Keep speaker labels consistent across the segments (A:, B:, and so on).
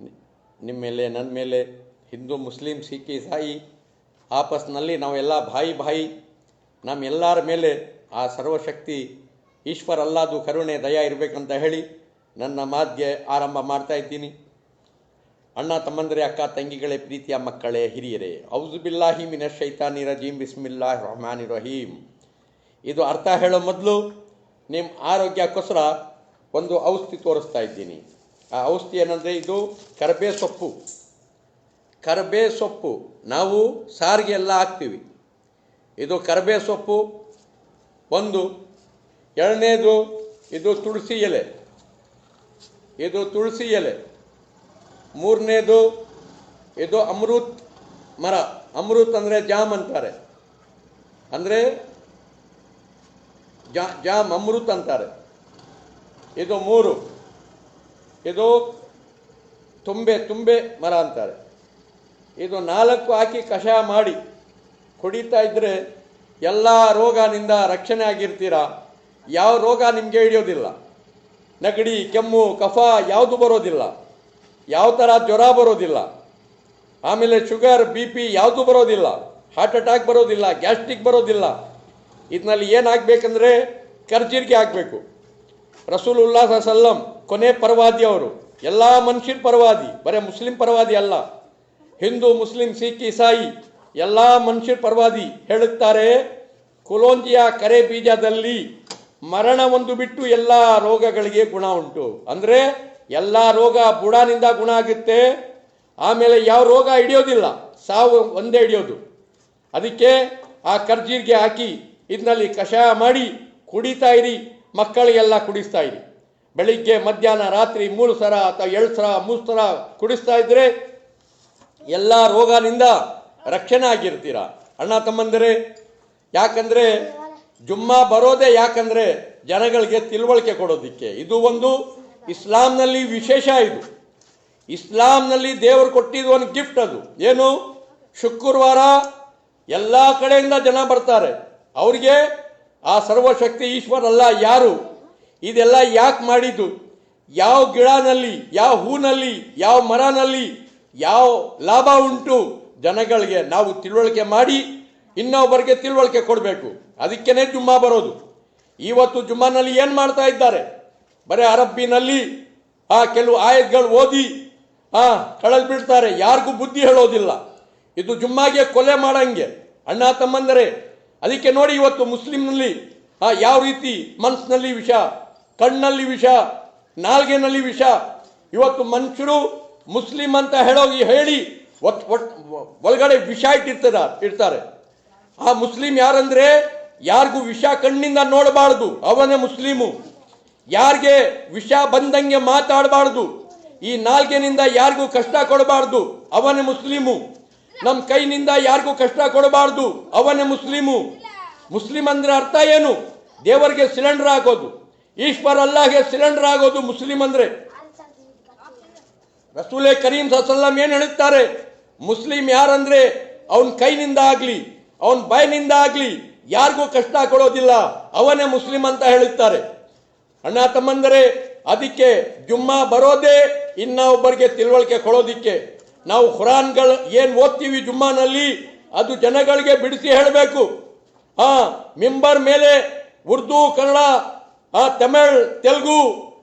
A: ನಿಮ್ಮ ಮೇಲೆ, ನನ್ನ ಮೇಲೆ, ಹಿಂದೂ ಮುಸ್ಲಿಂ ಸಿಖ್ ಇಸಾಯಿ ಆಪಸ್ನಲ್ಲಿ ನಾವೆಲ್ಲ ಭಾಯಿ ನಮ್ಮೆಲ್ಲರ ಮೇಲೆ ಆ ಸರ್ವಶಕ್ತಿ ಈಶ್ವರ ಅಲ್ಲಾದು ಕರುಣೆ ದಯ ಇರಬೇಕಂತ ಹೇಳಿ ನನ್ನ ಮಾತಿಗೆ ಆರಂಭ ಮಾಡ್ತಾ ಇದ್ದೀನಿ. ಅಣ್ಣ ತಮ್ಮಂದರೆ, ಅಕ್ಕ ತಂಗಿಗಳೇ, ಪ್ರೀತಿಯ ಮಕ್ಕಳೇ, ಹಿರಿಯರೇ, ಔಜು ಬಿಲ್ಲಾಹಿ ಮಿನಶ್ ಶೈತಾನಿ ರಜೀಮ್, ಬಿಸ್ಮಿಲ್ಲಾಹಿರ್ ರಹಮಾನಿರ್ ರಹೀಮ್. ಇದು ಅರ್ಥ ಹೇಳೋ ಮೊದಲು ನಿಮ್ಮ ಆರೋಗ್ಯಕ್ಕೋಸ್ಕರ ಒಂದು ಔಷಧಿ ತೋರಿಸ್ತಾ ಇದ್ದೀನಿ. ಆ ಔಷಧಿ ಏನಂದರೆ, ಇದು ಕರ್ಬೇ ಸೊಪ್ಪು ನಾವು ಸಾರಿಗೆ ಎಲ್ಲ ಹಾಕ್ತೀವಿ. ಇದು ಕರ್ಬೇ ಸೊಪ್ಪು ಒಂದು. ಎರಡನೇದು ಇದು ತುಳಸಿ ಎಲೆ. ಮೂರನೇದು ಇದು ಅಮೃತ್ ಮರ. ಅಮೃತ್ ಅಂದರೆ ಜಾಮ್ ಅಂತಾರೆ, ಅಂದರೆ ಜಾಮ್ ಅಮೃತ್ ಅಂತಾರೆ. ಇದು 3. ಇದು ತುಂಬೆ ಮರ ಅಂತಾರೆ. ಇದು 4 ಹಾಕಿ ಕಷಾಯ ಮಾಡಿ ಕುಡಿತಾ ಇದ್ದರೆ ಎಲ್ಲ ರೋಗನಿಂದ ರಕ್ಷಣೆ ಆಗಿರ್ತೀರ. ಯಾವ ರೋಗ ನಿಮಗೆ ಹಿಡಿಯೋದಿಲ್ಲ. ನೆಗಡಿ, ಕೆಮ್ಮು, ಕಫ ಯಾವುದು ಬರೋದಿಲ್ಲ. ಯಾವ ಥರ ಜ್ವರ ಬರೋದಿಲ್ಲ. ಆಮೇಲೆ ಶುಗರ್, BP ಯಾವುದು ಬರೋದಿಲ್ಲ. ಹಾರ್ಟ್ ಅಟ್ಯಾಕ್ ಬರೋದಿಲ್ಲ, ಗ್ಯಾಸ್ಟ್ರಿಕ್ ಬರೋದಿಲ್ಲ. ಇದರಲ್ಲಿ ಏನಾಗಬೇಕಂದ್ರೆ ಕರ್ಜೀರಿಗೆ ಆಗಬೇಕು. ರಸೂಲುಲ್ಲಾಹ್ ಸಲ್ಲಂ ಕೊನೆ ಪರವಾದಿ ಅವರು. ಎಲ್ಲ ಮನುಷ್ಯರ ಪರವಾದಿ, ಬರೀ ಮುಸ್ಲಿಂ ಪರವಾದಿ ಅಲ್ಲ. ಹಿಂದೂ, ಮುಸ್ಲಿಂ, ಸಿಖ್, ಇಸಾಯಿ ಎಲ್ಲ ಮನುಷ್ಯರ ಪರವಾದಿ. ಹೇಳುತ್ತಾರೆ, ಕುಲೋಂಜಿಯ ಕರೆ ಬೀಜದಲ್ಲಿ ಮರಣ ಒಂದು ಬಿಟ್ಟು ಎಲ್ಲ ರೋಗಗಳಿಗೆ ಗುಣ ಉಂಟು. ಅಂದರೆ ಎಲ್ಲ ರೋಗ ಬುಡಾನಿಂದ ಗುಣ ಆಗುತ್ತೆ. ಆಮೇಲೆ ಯಾವ ರೋಗ ಹಿಡಿಯೋದಿಲ್ಲ, ಸಾವು ಒಂದೇ ಹಿಡಿಯೋದು. ಅದಕ್ಕೆ ಆ ಕರ್ಜೀರಿಗೆ ಹಾಕಿ ಇದರಲ್ಲಿ ಕಷಾಯ ಮಾಡಿ ಕುಡಿತಾ ಇರಿ. ಮಕ್ಕಳಿಗೆಲ್ಲ ಕುಡಿಸ್ತಾ ಇರಿ. ಬೆಳಿಗ್ಗೆ, ಮಧ್ಯಾಹ್ನ, ರಾತ್ರಿ 3 ಸಲ ಅಥವಾ 2 ಸಲ 3 ಸಲ ಕುಡಿಸ್ತಾ ಇದ್ರೆ ಎಲ್ಲ ರೋಗನಿಂದ ರಕ್ಷಣೆ ಆಗಿರ್ತೀರ ಅಣ್ಣ ತಮ್ಮಂದರೆ. ಯಾಕಂದರೆ ಜುಮ್ಮಾ ಬರೋದೇ ಯಾಕಂದರೆ ಜನಗಳಿಗೆ ತಿಳುವಳಿಕೆ ಕೊಡೋದಿಕ್ಕೆ. ಇದು ಒಂದು ಇಸ್ಲಾಂನಲ್ಲಿ ವಿಶೇಷ. ಇದು ಇಸ್ಲಾಂನಲ್ಲಿ ದೇವರು ಕೊಟ್ಟಿದ್ದು ಒಂದು ಗಿಫ್ಟ್. ಅದು ಏನು? ಶುಕ್ರವಾರ ಎಲ್ಲ ಕಡೆಯಿಂದ ಜನ ಬರ್ತಾರೆ. ಅವ್ರಿಗೆ ಆ ಸರ್ವಶಕ್ತಿ ಈಶ್ವರಲ್ಲ ಯಾರು ಇದೆಲ್ಲ ಯಾಕೆ ಮಾಡಿದ್ದು, ಯಾವ ಗಿಡನಲ್ಲಿ, ಯಾವ ಹೂನಲ್ಲಿ, ಯಾವ ಮರನಲ್ಲಿ ಯಾವ ಲಾಭ ಉಂಟು ಜನಗಳಿಗೆ ನಾವು ತಿಳುವಳಿಕೆ ಮಾಡಿ ಇನ್ನೊಬ್ಬರಿಗೆ ತಿಳುವಳಿಕೆ ಕೊಡಬೇಕು. ಅದಕ್ಕೇನೆ ಜುಮ್ಮಾ ಬರೋದು. ಇವತ್ತು ಜುಮ್ಮಾನಲ್ಲಿ ಏನು ಮಾಡ್ತಾ ಇದ್ದಾರೆ? ಬರೀ ಅರಬ್ಬಿನಲ್ಲಿ ಕೆಲವು ಆಯತ್ಗಳು ಓದಿ ಕಳಲ್ ಬಿಡ್ತಾರೆ. ಯಾರಿಗೂ ಬುದ್ಧಿ ಹೇಳೋದಿಲ್ಲ. ಇದು ಜುಮ್ಮಾಗೆ ಕೊಲೆ ಮಾಡಂಗೆ ಅಣ್ಣ ತಮ್ಮಂದರೆ. ಅದಕ್ಕೆ ನೋಡಿ, ಇವತ್ತು ಮುಸ್ಲಿಂನಲ್ಲಿ ಯಾವ ರೀತಿ ಮನಸ್ಸಿನಲ್ಲಿ ವಿಷ, ಕಣ್ಣಲ್ಲಿ ವಿಷ, ನಾಲ್ಗೆನಲ್ಲಿ ವಿಷ. ಇವತ್ತು ಮನುಷ್ಯರು ಮುಸ್ಲಿಂ ಅಂತ ಹೇಳಿ ಒಳಗಡೆ ವಿಷ ಇಡ್ತಾರೆ. ಆ ಮುಸ್ಲಿಂ ಯಾರಂದ್ರೆ ಯಾರಿಗೂ ವಿಷ ಕಣ್ಣಿಂದ ನೋಡಬಾರ್ದು, ಅವನೇ ಮುಸ್ಲಿಮು. ಯಾರಿಗೆ ವಿಷ ಬಂದಂಗೆ ಮಾತಾಡಬಾರ್ದು, ಈ ನಾಲ್ಗೆನಿಂದ ಯಾರಿಗೂ ಕಷ್ಟ ಕೊಡಬಾರ್ದು, ಅವನೇ ಮುಸ್ಲಿಮು. ನಮ್ಮ ಕೈನಿಂದ ಯಾರಿಗೂ ಕಷ್ಟ ಕೊಡಬಾರ್ದು, ಅವನೇ ಮುಸ್ಲಿಮು. ಮುಸ್ಲಿಂ ಅಂದ್ರೆ ಅರ್ಥ ಏನು? ದೇವರಿಗೆ ಸಿಲಿಂಡರ್ ಆಗೋದು, ಈಶ್ವರ ಅಲ್ಲಾಹ್ಗೆ ಸಿಲಿಂಡರ್ ಆಗೋದು ಮುಸ್ಲಿಂ ಅಂದ್ರೆ. ರಸೂಲೆ ಕರೀಂ ಸಲ್ಲಂ ಏನು ಹೇಳುತ್ತಾರೆ? ಮುಸ್ಲಿಂ ಯಾರಂದ್ರೆ ಅವನ ಕೈನಿಂದ ಆಗ್ಲಿ ಅವನ ಬಾಯಿನಿಂದ ಆಗ್ಲಿ ಯಾರಿಗೂ ಕಷ್ಟ ಕೊಡೋದಿಲ್ಲ, ಅವನೇ ಮುಸ್ಲಿಂ ಅಂತ ಹೇಳುತ್ತಾರೆ ಅಣ್ಣ ತಮ್ಮಂದರೆ. ಅದಕ್ಕೆ ಜುಮ್ಮಾ ಬರೋದೇ ಇನ್ನೊಬ್ಬರಿಗೆ ತಿಳುವಳಿಕೆ ಕೊಡೋದಿಕ್ಕೆ. ನಾವು ಖುರಾನ್ಗಳು ಏನು ಓದ್ತೀವಿ ಜುಮ್ಮಾನಲ್ಲಿ ಅದು ಜನಗಳಿಗೆ ಬಿಡಿಸಿ ಹೇಳಬೇಕು. ಮಿಂಬರ್ ಮೇಲೆ ಉರ್ದು, ಕನ್ನಡ, ತಮಿಳ್, ತೆಲುಗು,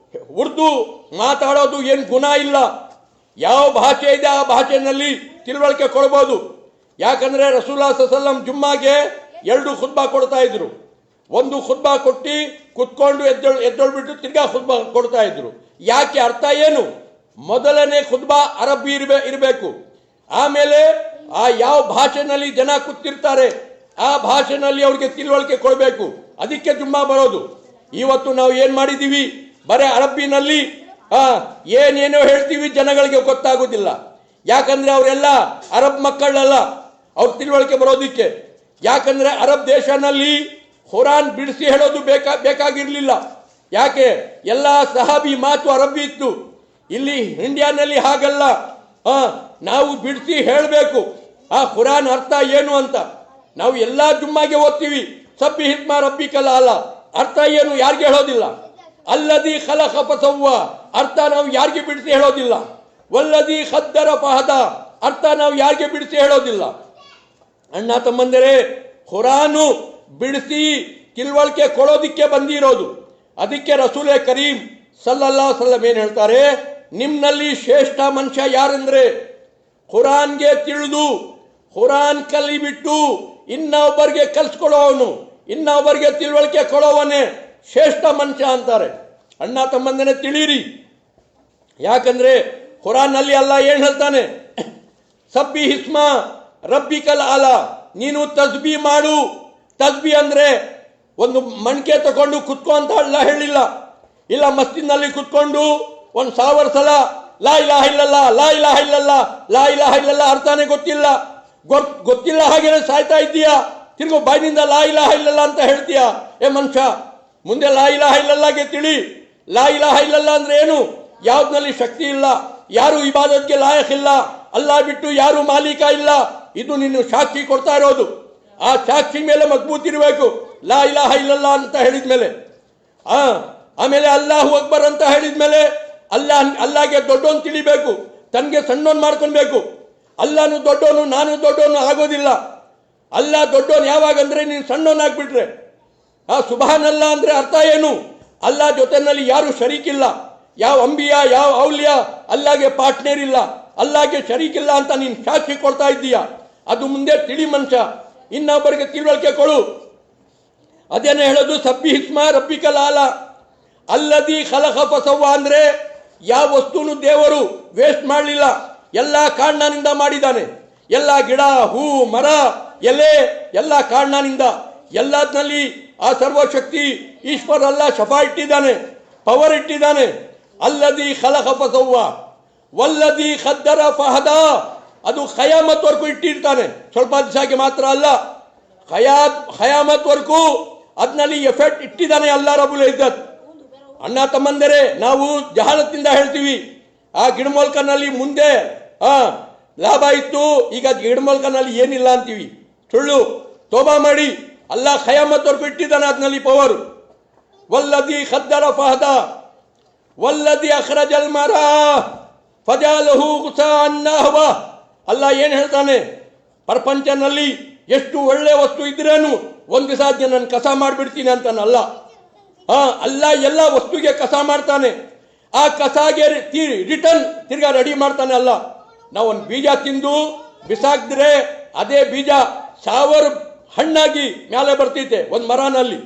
A: ಉರ್ದು ಮಾತಾಡೋದು ಏನು ಗುಣ ಇಲ್ಲ. ಯಾವ ಭಾಷೆ ಇದೆ ಆ ಭಾಷೆಯಲ್ಲಿ ತಿಳುವಳಿಕೆ ಕೊಡ್ಬೋದು. ಯಾಕಂದ್ರೆ ರಸೂಲುಲ್ಲಾಹ್ ಸಲ್ಲಂ ಜುಮ್ಮಾಗೆ 2 ಖುತ್ಬಾ ಕೊಡ್ತಾ ಇದ್ರು. ಒಂದು ಖುತ್ಬಾ ಕೊಟ್ಟು ಕುತ್ಕೊಂಡು ಎದ್ದೊಳ್ಬಿಟ್ಟು ತಿರ್ಗಾ ಖುತ್ಬಾ ಕೊಡ್ತಾ ಇದ್ರು. ಯಾಕೆ? ಅರ್ಥ ಏನು? ಮೊದಲನೇ ಖುತ್ಬಾ ಅರಬ್ಬಿ ಇರಬೇಕು. ಆಮೇಲೆ ಯಾವ ಭಾಷೆನಲ್ಲಿ ಜನ ಕೂತಿರ್ತಾರೆ ಆ ಭಾಷೆನಲ್ಲಿ ಅವ್ರಿಗೆ ತಿಳುವಳಿಕೆ ಕೊಡಬೇಕು. ಅದಕ್ಕೆ ಜುಮ್ಮಾ ಬರೋದು. ಇವತ್ತು ನಾವು ಏನ್ ಮಾಡಿದೀವಿ? ಬರೇ ಅರಬ್ಬಿನಲ್ಲಿ ಏನೇನೋ ಹೇಳ್ತೀವಿ, ಜನಗಳಿಗೆ ಗೊತ್ತಾಗೋದಿಲ್ಲ. ಯಾಕಂದ್ರೆ ಅವರೆಲ್ಲ ಅರಬ್ ಮಕ್ಕಳಲ್ಲ, ಅವ್ರ ತಿಳುವಳಿಕೆ ಬರೋದಿಕ್ಕೆ. ಯಾಕಂದ್ರೆ ಅರಬ್ ದೇಶನಲ್ಲಿ ಖುರಾನ್ ಬಿಡಿಸಿ ಹೇಳೋದು ಬೇಕಾಗಿರ್ಲಿಲ್ಲ. ಯಾಕೆ? ಎಲ್ಲ ಸಹಾಬಿ ಮಾತು ಅರಬ್ಬಿ ಇತ್ತು. ಇಲ್ಲಿ ಇಂಡಿಯಾನಲ್ಲಿ ಹಾಗಲ್ಲ. ನಾವು ಬಿಡಿಸಿ ಹೇಳಬೇಕು ಆ ಖುರಾನ್ ಅರ್ಥ ಏನು ಅಂತ. ನಾವು ಎಲ್ಲ ಜುಮ್ಮಾಗೆ ಓದ್ತೀವಿ, ಸಬ್ಬಿ ಹಿಸ್ಮ ರಬ್ಬಿಕಲ್ ಅಲ್ಲ, ಅರ್ಥ ಏನು ಯಾರಿಗೆ ಹೇಳೋದಿಲ್ಲ. ಅಲ್ಲದಿ ಖಲಖ ಫಸವ್ವ ಅರ್ಥ ನಾವು ಯಾರಿಗೆ ಬಿಡಿಸಿ ಹೇಳೋದಿಲ್ಲ. ವಲ್ಲದಿ ಖದ್ದರ ಫಹದ ಅರ್ಥ ನಾವು ಯಾರಿಗೆ ಬಿಡಿಸಿ ಹೇಳೋದಿಲ್ಲ. ಅಣ್ಣ ತಮ್ಮಂದಿರೇ, ಖುರಾನು ಬಿಡಿಸಿ ತಿಳುವಳಿಕೆ ಕೊಡೋದಿಕ್ಕೆ ಬಂದಿರೋದು. ಅದಕ್ಕೆ ರಸೂಲೆ ಕರೀಂ ಸಲ್ಲಲ್ಲಾಹು ಅಲೈಹಿ ವಸಲ್ಲಂ ಏನು ಹೇಳ್ತಾರೆ, ನಿಮ್ಮಲ್ಲಿ ಶ್ರೇಷ್ಠ ಮನುಷ್ಯ ಯಾರಂದ್ರೆ ಖುರಾನ್ಗೆ ತಿಳಿದು ಖುರಾನ್ ಕಲಿಬಿಟ್ಟು ಇನ್ನೊಬ್ಬರಿಗೆ ಕಲಿಸ್ಕೊಡೋವನು, ಇನ್ನೊಬ್ಬರಿಗೆ ತಿಳುವಳಿಕೆ ಕೊಡೋವನೇ ಶ್ರೇಷ್ಠ ಮನುಷ್ಯ ಅಂತಾರೆ. ಅಣ್ಣ ತಮ್ಮಂದನೆ ತಿಳಿಯಿರಿ. ಯಾಕಂದ್ರೆ ಖುರಾನ್ನಲ್ಲಿ ಅಲ್ಲಾಹ್ ಏನು ಹೇಳ್ತಾನೆ, ಸಬ್ಬಿ ಹಿಸ್ಮ ರಬ್ಬಿಕಲ್ ಆಲ, ನೀನು ತಸ್ಬಿ ಮಾಡು. ತಸ್ಬಿ ಅಂದ್ರೆ ಒಂದು ಮಣ್ಕೆ ತಗೊಂಡು ಕುತ್ಕೋ ಅಂತ ಅಲ್ಲ ಹೇಳಿಲ್ಲ. ಇಲ್ಲ ಮಸ್ಜಿದ್ನಲ್ಲಿ ಕುತ್ಕೊಂಡು 1000 ಸಲ ಲಾ ಇಲಾಹ ಇಲ್ಲಲ್ಲಾ ಲಾ ಇಲಾಹ ಇಲ್ಲಲ್ಲಾ ಲಾ ಇಲಾಹ ಇಲ್ಲಲ್ಲಾ ಅರ್ಥನೇ ಗೊತ್ತಿಲ್ಲ ಹಾಗೇನೆ ಸಾಯ್ತಾ ಇದ್ದೀಯಾ, ತಿರ್ಗೋ ಬಾಯಿನಿಂದ ಲಾ ಇಲಾಹ ಇಲ್ಲಲ್ಲಾ ಅಂತ ಹೇಳ್ತೀಯಾ. ಏ ಮನುಷ್ಯ, ಮುಂದೆ ಲಾ ಇಲಾಹ ಇಲ್ಲಲ್ಲಾಗೆ ತಿಳಿ. ಲಾ ಇಲಾಹ ಇಲ್ಲಲ್ಲಾ ಅಂದ್ರೆ ಏನು? ಯಾವ್ದ್ನಲ್ಲಿ ಶಕ್ತಿ ಇಲ್ಲ, ಯಾರು ಇಬಾದತ್ಗೆ ಲಾಯಕ್ ಇಲ್ಲ, ಅಲ್ಲಾ ಬಿಟ್ಟು ಯಾರು ಮಾಲೀಕ ಇಲ್ಲ, ಇದು ನೀನು ಸಾಕ್ಷಿ ಕೊಡ್ತಾ ಇರೋದು. ಆ ಸಾಕ್ಷಿ ಮೇಲೆ ಮಜಬೂತ್ ಇರಬೇಕು. ಲಾ ಇಲಾಹ ಇಲ್ಲಲ್ಲಾ ಅಂತ ಹೇಳಿದ್ಮೇಲೆ, ಆಮೇಲೆ ಅಲ್ಲಾಹು ಅಕ್ಬರ್ ಅಂತ ಹೇಳಿದ್ಮೇಲೆ ಅಲ್ಲಾಗೆ ದೊಡ್ಡವನು ತಿಳಿಬೇಕು, ತನ್ಗೆ ಸಣ್ಣವನ್ ಮಾಡ್ಕೊಳ್ಬೇಕು. ಅಲ್ಲಾನು ದೊಡ್ಡವನು ನಾನು ದೊಡ್ಡವನು ಆಗೋದಿಲ್ಲ. ಅಲ್ಲಾ ದೊಡ್ಡವನು ಯಾವಾಗಂದ್ರೆ ನೀನು ಸಣ್ಣವನಾಗ್ಬಿಟ್ರೆ. ಸುಬಹಾನಲ್ಲ ಅಂದ್ರೆ ಅರ್ಥ ಏನು? ಅಲ್ಲಾ ಜೊತೆನಲ್ಲಿ ಯಾರು ಶರೀಕಿಲ್ಲ, ಯಾವ ಅಂಬಿಯಾ ಯಾವ ಔಲಿಯಾ ಅಲ್ಲಾಗೆ ಪಾರ್ಟ್ನರ್ ಇಲ್ಲ, ಅಲ್ಲಾಗೆ ಶರೀಕಿಲ್ಲ ಅಂತ ನೀನು ಸಾಕ್ಷಿ ಕೊಡ್ತಾ ಇದ್ದೀಯಾ. ಅದು ಮುಂದೆ ತಿಳಿ ಮನುಷ್ಯ, ಇನ್ನೊಬ್ಬರಿಗೆ ತಿಳುವಳಿಕೆ ಕೊಡು. ಅದೇನೇ ಹೇಳೋದು, ಸಬ್ಬಿ ಹಿಸ್ಮ ರಬ್ಬಿಕಲ್ ಆಲ ಅಲ್ಲದಿ ಖಲಖ ಫಸವ್ವ ಅಂದ್ರೆ ಯಾವ ವಸ್ತುನು ದೇವರು ವೇಸ್ಟ್ ಮಾಡಲಿಲ್ಲ, ಎಲ್ಲ ಕಾರಣನಿಂದ ಮಾಡಿದ್ದಾನೆ. ಎಲ್ಲ ಗಿಡ ಹೂ ಮರ ಎಲೆ ಎಲ್ಲ ಕಾರಣನಿಂದ, ಎಲ್ಲದ್ರಲ್ಲಿ ಆ ಸರ್ವಶಕ್ತಿ ಈಶ್ವರ ಅಲ್ಲ ಶಫಾ ಇಟ್ಟಿದ್ದಾನೆ, ಪವರ್ ಇಟ್ಟಿದ್ದಾನೆ. ಅಲ್ಲದಿ ಖಲಖ ಫಸವ್ವ ವಲ್ಲದಿ ಖದ್ದರ ಫಹದ, ಅದು ಖಯಾಮತ್ವರೆಗೂ ಇಟ್ಟಿರ್ತಾನೆ. ಸ್ವಲ್ಪ ದಿವಸಕ್ಕೆ ಮಾತ್ರ ಅಲ್ಲ, ಖಯಾಮತ್ವರೆಗೂ ಅದ್ನಲ್ಲಿ ಎಫೆಕ್ಟ್ ಇಟ್ಟಿದ್ದಾನೆ ಅಲ್ಲಾ ರಬ್ಬುಲ್ ಇಜ್ಜತ್. ಅಣ್ಣ ತಮ್ಮಂದರೆ, ನಾವು ಜಹಾಲತ್ತಿಂದ ಹೇಳ್ತೀವಿ ಆ ಗಿಡಮೂಲಕನಲ್ಲಿ ಮುಂದೆ ಲಾಭ ಇತ್ತು, ಈಗ ಗಿಡಮೂಲಕನಲ್ಲಿ ಏನಿಲ್ಲ ಅಂತೀವಿ. ಸುಳ್ಳು. ತೋಬಾ ಮಾಡಿ, ಅಲ್ಲ ಖಯಾಮತ್ವರೆಗೂ ಇಟ್ಟಿದ್ದಾನೆ ಅದ್ನಲ್ಲಿ ಪವರ್. ವಲ್ಲದಿ ಖದ್ದರ ಫಹದ ವಲ್ಲದಿ ಅಖ್ರಜಲ್ ಮರ ಫಜಾಲಹು ಗುಸಾಅನ್ ನಹವ. ಅಲ್ಲ ಏನು ಹೇಳ್ತಾನೆ, ಪ್ರಪಂಚನಲ್ಲಿ ಎಷ್ಟು ಒಳ್ಳೆ ವಸ್ತು ಇದ್ರೇನು ಒಂದು ದಿವಸ ನಾನು ಕಸ ಮಾಡಿಬಿಡ್ತೀನಿ ಅಂತಾನಲ್ಲ. ಅಲ್ಲ ಎಲ್ಲ ವಸ್ತುಗೆ ಕಸ ಮಾಡ್ತಾನೆ, ಆ ಕಸಾಗೆ ರಿಟರ್ನ್ ತಿರ್ಗಾ ರೆಡಿ ಮಾಡ್ತಾನೆ ಅಲ್ಲ. ನಾವು ಒಂದು ಬೀಜ ತಿಂದು ಬಿಸಾಕಿದ್ರೆ ಅದೇ ಬೀಜ 1000 ಹಣ್ಣಾಗಿ ಮೇಲೆ ಬರ್ತೈತೆ ಒಂದು ಮರನಲ್ಲಿ.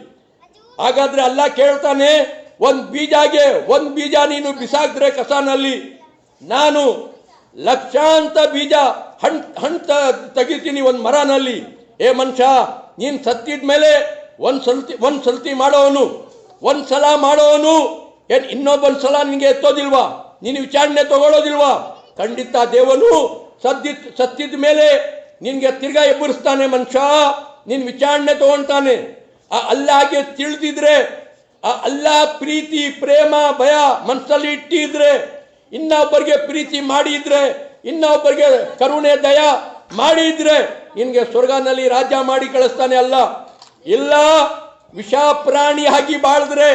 A: ಹಾಗಾದ್ರೆ ಅಲ್ಲ ಕೇಳ್ತಾನೆ, ಒಂದು ಬೀಜ ನೀನು ಬಿಸಾಕಿದ್ರೆ ಕಸನಲ್ಲಿ, ನಾನು ಲಕ್ಷಾಂತ ಬೀಜ ಹಣ್ಣು ತೆಗಿತೀನಿ ಒಂದು ಮರನಲ್ಲಿ. ಏ ಮನುಷ್ಯ, ನೀನು ಸತ್ತಿದ ಮೇಲೆ ಒಂದು ಸಲ್ತಿ ಮಾಡೋವನು, ಒಂದು ಸಲ ಮಾಡೋವನು ಏನು ಇನ್ನೊಬ್ಬೊಂದು ಸಲ ನಿನಗೆ ಎತ್ತೋದಿಲ್ವಾ? ನೀನು ವಿಚಾರಣೆ ತಗೊಳ್ಳೋದಿಲ್ವಾ? ಖಂಡಿತ ದೇವನು ಸತ್ತಿದ ಮೇಲೆ ನಿನಗೆ ತಿರ್ಗಾ ಎಬ್ಬರಿಸ್ತಾನೆ ಮನುಷ್ಯ, ನೀನು ವಿಚಾರಣೆ ತಗೊಳ್ತಾನೆ. ಆ ಅಲ್ಲಾಗೆ ತಿಳಿದಿದ್ರೆ, ಆ ಅಲ್ಲಾ ಪ್ರೀತಿ ಪ್ರೇಮ ಭಯ ಮನಸ್ಸಲ್ಲಿ ಇಟ್ಟಿದ್ರೆ, ಇನ್ನೊಬ್ಬರಿಗೆ ಪ್ರೀತಿ ಮಾಡಿದ್ರೆ, ಇನ್ನೊಬ್ಬರಿಗೆ ಕರುಣೆ ದಯ ಮಾಡಿದ್ರೆ ನಿನ್ಗೆ ಸ್ವರ್ಗನಲ್ಲಿ ರಾಜ್ಯ ಮಾಡಿ ಕಳಿಸ್ತಾನೆ ಅಲ್ಲ. ಇಲ್ಲ ವಿಷ ಪ್ರಾಣಿ ಆಗಿ ಬಾಳಿದ್ರೆ,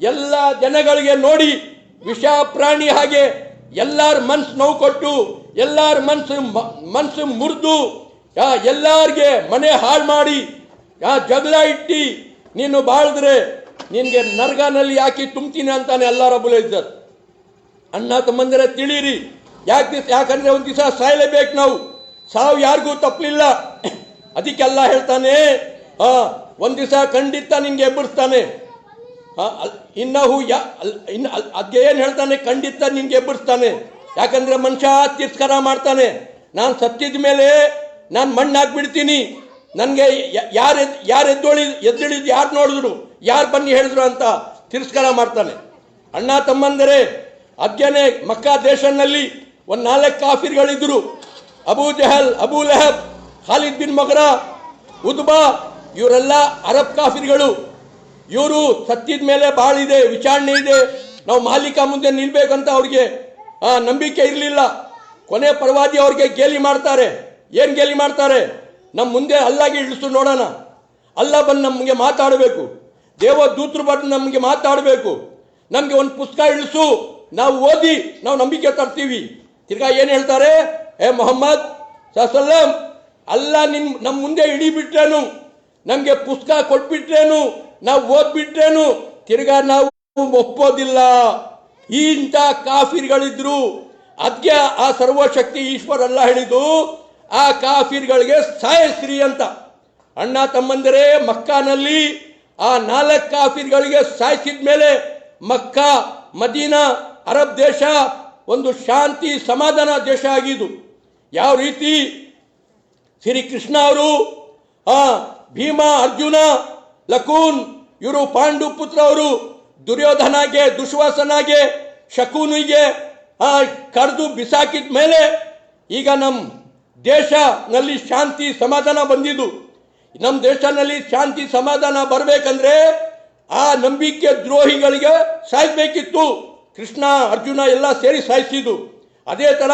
A: ಎಲ್ಲ ಜನಗಳಿಗೆ ನೋಡಿ ವಿಷ ಪ್ರಾಣಿ ಹಾಗೆ ಎಲ್ಲಾರ ಮನ್ಸು ನೋವು ಕೊಟ್ಟು, ಎಲ್ಲಾರ ಮನ್ಸು ಮುರಿದು, ಎಲ್ಲಾರ್ಗೆ ಮನೆ ಹಾಳು ಮಾಡಿ ಜಗಳ ಇಟ್ಟಿ ನೀನು ಬಾಳಿದ್ರೆ ನಿನ್ಗೆ ನರಗನಲ್ಲಿ ಹಾಕಿ ತುಂಬ್ತೀನಿ ಅಂತಾನೆ ಅಲ್ಲಾ ರಬ್ಬುಲ್ ಇಜ್ಜತ್. ಅಣ್ಣ ತಮ್ಮಂದಿರ ತಿಳಿಯಿರಿ. ಯಾಕಂದ್ರೆ ಒಂದು ದಿವಸ ಸಾಯಲೇಬೇಕು ನಾವು, ಸಾವು ಯಾರಿಗೂ ತಪ್ಪಲಿಲ್ಲ. ಅದಕ್ಕೆ ಅಲ್ಲ ಹೇಳ್ತಾನೆ, ಒಂದು ದಿವಸ ಖಂಡಿತ ನಿನ್ಗೆ ಎಬ್ಬರಿಸ್ತಾನೆ. ಅದ್ಗೆ ಏನು ಹೇಳ್ತಾನೆ, ಖಂಡಿತ ನಿನ್ಗೆ ಎಬ್ಬರಿಸ್ತಾನೆ. ಯಾಕಂದ್ರೆ ಮನುಷ್ಯ ತಿರಸ್ಕಾರ ಮಾಡ್ತಾನೆ, ನಾನು ಸತ್ತಿದ ಮೇಲೆ ನಾನು ಮಣ್ಣಾಕ್ಬಿಡ್ತೀನಿ, ನನಗೆ ಯಾರು ಎದ್ದೇಳಿದ್ ಯಾರು ನೋಡಿದ್ರು, ಯಾರು ಬನ್ನಿ ಹೇಳಿದ್ರು ಅಂತ ತಿರಸ್ಕಾರ ಮಾಡ್ತಾನೆ. ಅಣ್ಣ ತಮ್ಮಂದರೆ, ಅದ್ಗೇನೆ ಮಕ್ಕಾ ದೇಶನಲ್ಲಿ ಒಂದು 4 ಕಾಫಿರ್ಗಳಿದ್ರು. Abu Jahl, Abu Lahab, Khalid bin Mughira, Utba, ಇವರೆಲ್ಲ ಅರಬ್ ಕಾಫಿರ್ಗಳು. ಇವರು ಸತ್ತಿದ ಮೇಲೆ ಬಾಳಿದೆ, ವಿಚಾರಣೆ ಇದೆ, ನಾವು ಮಾಲೀಕ ಮುಂದೆ ನಿಲ್ಬೇಕಂತ ಅವ್ರಿಗೆ ನಂಬಿಕೆ ಇರಲಿಲ್ಲ. ಕೊನೆ ಪ್ರವಾದಿ ಅವ್ರಿಗೆ ಗೇಲಿ ಮಾಡ್ತಾರೆ. ಏನು ಗೇಲಿ ಮಾಡ್ತಾರೆ? ನಮ್ಮ ಮುಂದೆ ಅಲ್ಲಾಗೆ ಇಳಿಸು ನೋಡೋಣ, ಅಲ್ಲ ಬಂದು ನಮಗೆ ಮಾತಾಡಬೇಕು, ದೇವದೂತರು ಬಂದು ನಮಗೆ ಮಾತಾಡಬೇಕು, ನಮಗೆ ಒಂದು ಪುಸ್ತಕ ಇಳಿಸು, ನಾವು ಓದಿ ನಾವು ನಂಬಿಕೆ ತರ್ತೀವಿ. ತಿರ್ಗಾ ಏನು ಹೇಳ್ತಾರೆ, ಏ ಮೊಹಮ್ಮದ್ ಸಲ್ಲಂ ಅಲ್ಲ ನಮ್ಮ ಮುಂದೆ ಹಿಡಿಬಿಟ್ರೇನು, ನಮಗೆ ಪುಸ್ತಕ ಕೊಟ್ಬಿಟ್ರೇನು, ನಾವು ಓದ್ಬಿಟ್ರೇನು, ತಿರ್ಗಾ ನಾವು ಒಪ್ಪೋದಿಲ್ಲ. ಇಂಥ ಕಾಫಿರ್ಗಳಿದ್ರು. ಅದಕ್ಕೆ ಆ ಸರ್ವಶಕ್ತಿ ಈಶ್ವರ ಅಲ್ಲ ಹೇಳಿದ್ದು, ಆ ಕಾಫಿರ್ಗಳಿಗೆ ಸಾಯಸ್ರಿ ಅಂತ. ಅಣ್ಣ ತಮ್ಮಂದರೆ, ಮಕ್ಕಾನಲ್ಲಿ ಆ 4 ಕಾಫಿರ್ಗಳಿಗೆ ಸಾಯಿಸಿದ ಮೇಲೆ ಮಕ್ಕಾ, ಮದೀನಾ, ಅರಬ್ ದೇಶ ಒಂದು ಶಾಂತಿ ಸಮಾಧಾನ ದೇಶ ಆಗಿದ್ದು. ಯಾವ ರೀತಿ ಶ್ರೀಕೃಷ್ಣ ಅವರು ಭೀಮ, ಅರ್ಜುನ, ಲಕೂನ್ ಇವರು ಪಾಂಡು ಪುತ್ರ ಅವರು ದುರ್ಯೋಧನಾಗೆ, ದುಶ್ವಾಸನಾಗೆ, ಶಕುನಿಗೆ ಕರೆದು ಬಿಸಾಕಿದ ಮೇಲೆ ಈಗ ನಮ್ಮ ದೇಶನಲ್ಲಿ ಶಾಂತಿ ಸಮಾಧಾನ ಬಂದಿದ್ದು. ನಮ್ಮ ದೇಶದಲ್ಲಿ ಶಾಂತಿ ಸಮಾಧಾನ ಬರಬೇಕಂದ್ರೆ ಆ ನಂಬಿಕೆ ದ್ರೋಹಿಗಳಿಗೆ ಸಾಯಿಸಬೇಕಿತ್ತು. ಕೃಷ್ಣ, ಅರ್ಜುನ ಎಲ್ಲ ಸೇರಿ ಸಾಯಿಸಿದ್ದು. ಅದೇ ಥರ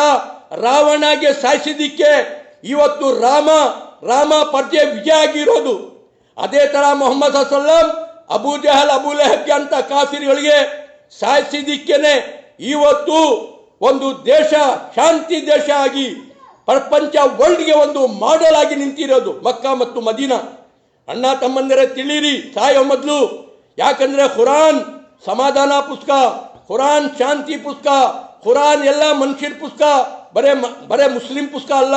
A: ರಾವಣಗೆ ಸಾಯಿಸಿದ್ದಕ್ಕೆ ಇವತ್ತು ರಾಮ ಪರ್ಜೆ ವಿಜಯ ಆಗಿರೋದು. ಅದೇ ಥರ ಮೊಹಮ್ಮದ್ ಸಲ್ಲಂ ಅಬೂ ಜಹಲ್, ಅಬೂ ಲೆಹಬ್ ಅಂತ ಕಾಫಿರ್ಗಳಿಗೆ ಸಾಯಿಸಿದ್ದಕ್ಕೇನೆ ಇವತ್ತು ಒಂದು ದೇಶ ಶಾಂತಿ ದೇಶ ಆಗಿ ಪ್ರಪಂಚ ವರ್ಲ್ಡ್ಗೆ ಒಂದು ಮಾಡೆಲ್ ಆಗಿ ನಿಂತಿರೋದು ಮಕ್ಕಾ ಮತ್ತು ಮದೀನಾ. ಅಣ್ಣ ತಮ್ಮಂದರೆ ತಿಳಿರಿ, ಸಾಯೋ ಮೊದಲು. ಯಾಕಂದ್ರೆ ಖುರಾನ್ ಸಮಾಧಾನ ಪುಸ್ತಕ, ಖುರಾನ್ ಶಾಂತಿ ಪುಸ್ತಕ, ಖುರಾನ್ ಎಲ್ಲ ಮನುಷ್ಯರ ಪುಸ್ತಕ, ಬರೇ ಮುಸ್ಲಿಂ ಪುಸ್ತಕ ಅಲ್ಲ.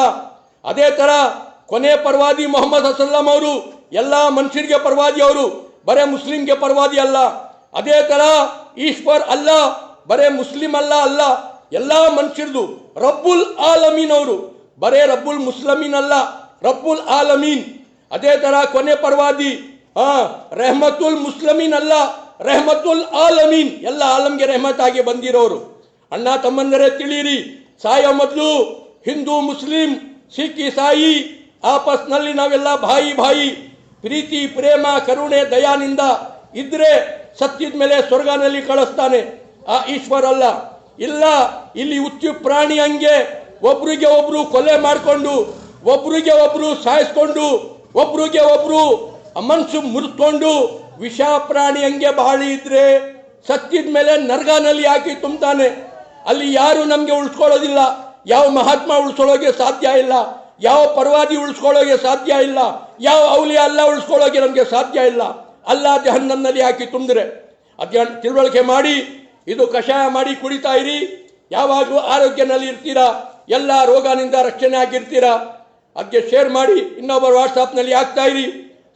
A: ಅದೇ ತರ ಕೊನೆ ಪರವಾದಿ ಮೊಹಮ್ಮದ್ ಸಲ್ಲಂ ಅವರು ಎಲ್ಲ ಮನುಷ್ಯರಿಗೆ ಪರವಾದಿ, ಅವರು ಬರೇ ಮುಸ್ಲಿಂಗೆ ಪರವಾದಿ ಅಲ್ಲ. ಅದೇ ತರ ಈಶ್ವರ್ ಅಲ್ಲ, ಬರೇ ಮುಸ್ಲಿಂ ಅಲ್ಲ, ಎಲ್ಲ ಮನುಷ್ಯರದು ರಬ್ಬುಲ್ ಆಲಮೀನ್ ಅವರು, ಬರೇ ರಬ್ಬುಲ್ ಮುಸ್ಲಿಮೀನ್ ಅಲ್ಲ, ರಬ್ಬುಲ್ ಆಲಮೀನ್. ಅದೇ ತರ ಕೊನೆ ಪರವಾದಿ ರೆಹಮತುಲ್ ಮುಸ್ಲಿಮೀನ್ ಅಲ್ಲ, ರೆಹಮತುಲ್ ಆಲಮೀನ್, ಎಲ್ಲ ಆಲಮ್ಗೆ ರೆಹಮತ್ ಆಗಿ ಬಂದಿರೋರು. ಅಣ್ಣ ತಮ್ಮಂದರೆ ತಿಳಿಯಿರಿ, ಸಾಯೋ ಮೊದಲು ಹಿಂದೂ, ಮುಸ್ಲಿಂ, ಸಿಖ್, ಇಸಾಯಿ ಆಪಸ್ನಲ್ಲಿ ನಾವೆಲ್ಲ ಭಾಯಿ ಪ್ರೀತಿ, ಪ್ರೇಮ, ಕರುಣೆ, ದಯಾನಿಂದ ಇದ್ರೆ ಸತ್ತಿದ ಮೇಲೆ ಸ್ವರ್ಗನಲ್ಲಿ ಕಳಿಸ್ತಾನೆ ಆ ಈಶ್ವರ ಅಲ್ಲ. ಇಲ್ಲ, ಇಲ್ಲಿ ಹುಚ್ಚು ಪ್ರಾಣಿ ಹಂಗೆ ಒಬ್ರಿಗೆ ಒಬ್ರು ಕೊಲೆ ಮಾಡಿಕೊಂಡು, ಒಬ್ರಿಗೆ ಒಬ್ರು ಸಾಯಿಸ್ಕೊಂಡು, ಒಬ್ರಿಗೆ ಒಬ್ರು ಮನಸ್ಸು ಮುರಿಸ್ಕೊಂಡು ವಿಷ ಪ್ರಾಣಿ ಹಂಗೆ ಬಾಳಿ ಇದ್ರೆ ಸತ್ತಿದ ಮೇಲೆ ನರ್ಗನಲ್ಲಿ ಹಾಕಿ ತುಂಬ್ತಾನೆ. ಅಲ್ಲಿ ಯಾರು ನಮಗೆ ಉಳಿಸ್ಕೊಳ್ಳೋದಿಲ್ಲ. ಯಾವ ಮಹಾತ್ಮ ಉಳಿಸ್ಕೊಳ್ಳೋಕೆ ಸಾಧ್ಯ ಇಲ್ಲ, ಯಾವ ಪರವಾದಿ ಉಳಿಸ್ಕೊಳ್ಳೋಕೆ ಸಾಧ್ಯ ಇಲ್ಲ, ಯಾವ ಔಲಿಯಾ ಅಲ್ಲ ಉಳಿಸ್ಕೊಳ್ಳೋಕೆ ನಮಗೆ ಸಾಧ್ಯ ಇಲ್ಲ. ಅಲ್ಲ ಜಹನ್ನಂನಲ್ಲಿ ಹಾಕಿ ತುಂಬಿದ್ರೆ ಅದ್ಯ ತಿಳುವಳಿಕೆ ಮಾಡಿ, ಇದು ಕಷಾಯ ಮಾಡಿ ಕುಡಿತಾ ಇರಿ. ಯಾವಾಗಲೂ ಆರೋಗ್ಯನಲ್ಲಿ ಇರ್ತೀರಾ, ಎಲ್ಲ ರೋಗನಿಂದ ರಕ್ಷಣೆ ಆಗಿರ್ತೀರಾ. ಅದಕ್ಕೆ ಶೇರ್ ಮಾಡಿ, ಇನ್ನೊಬ್ಬರು ವಾಟ್ಸಾಪ್ನಲ್ಲಿ ಹಾಕ್ತಾ ಇರಿ.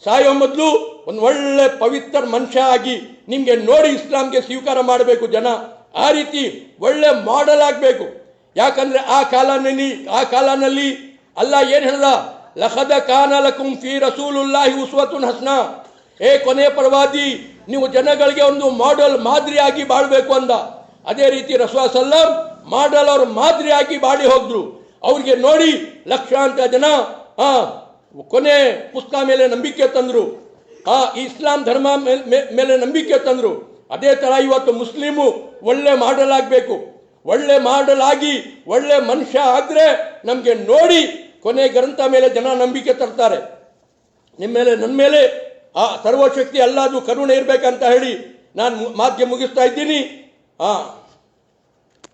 A: ಸಾಯೋ ಮೊದಲು ಒಂದು ಒಳ್ಳೆ ಪವಿತ್ರ ಮನುಷ್ಯ ಆಗಿ ನಿಮಗೆ ನೋಡಿ ಇಸ್ಲಾಂಗೆ ಸ್ವೀಕಾರ ಮಾಡಬೇಕು ಜನ. ಆ ರೀತಿ ಒಳ್ಳೆ ಮಾಡೆಲ್ ಆಗಬೇಕು. ಯಾಕಂದ್ರೆ ಆ ಕಾಲನಲ್ಲಿ ಅಲ್ಲ ಏನು ಹೇಳ್ದ, ಲಖದ ಕಾನ ಲಕುಂ ಫೀ ರಸೂಲುಲ್ಲಾಹಿ ಉಸ್ವತುನ್ ಹಸ್ನಾ. ಕೊನೆ ಪರವಾದಿ, ನೀವು ಜನಗಳಿಗೆ ಒಂದು ಮಾಡೆಲ್ ಮಾದರಿಯಾಗಿ ಬಾಳ್ಬೇಕು ಅಂದ. ಅದೇ ರೀತಿ ರಸೂಲ್ ಸಲ್ಲಂ ಮಾಡೆಲ್ ಅವರು ಮಾದರಿಯಾಗಿ ಬಾಳಿ ಹೋದ್ರು. ಅವ್ರಿಗೆ ನೋಡಿ ಲಕ್ಷಾಂತರ ಜನ ಕೊನೆ ಪುಸ್ತಕ ಮೇಲೆ ನಂಬಿಕೆ ತಂದ್ರು, ಇಸ್ಲಾಂ ಧರ್ಮ ಮೇಲೆ ನಂಬಿಕೆ ತಂದ್ರು. ಅದೇ ತರ ಇವತ್ತು ಮುಸ್ಲಿಮು ಒಳ್ಳೆ ಮಾಡೆಲ್ ಆಗಬೇಕು. ಒಳ್ಳೆ ಮಾಡೆಲ್ ಆಗಿ ಒಳ್ಳೆ ಮನುಷ್ಯ ಆದ್ರೆ ನಮಗೆ ನೋಡಿ ಕೊನೆ ಗ್ರಂಥ ಮೇಲೆ ಜನ ನಂಬಿಕೆ ತರ್ತಾರೆ. ನಿಮ್ಮ ಮೇಲೆ, ನನ್ನ ಮೇಲೆ ಆ ಸರ್ವಶಕ್ತಿ ಅಲ್ಲಾದು ಕರುಣೆ ಇರಬೇಕಂತ ಹೇಳಿ ನಾನು ಮಾಧ್ಯಮ ಮುಗಿಸ್ತಾ ಇದ್ದೀನಿ.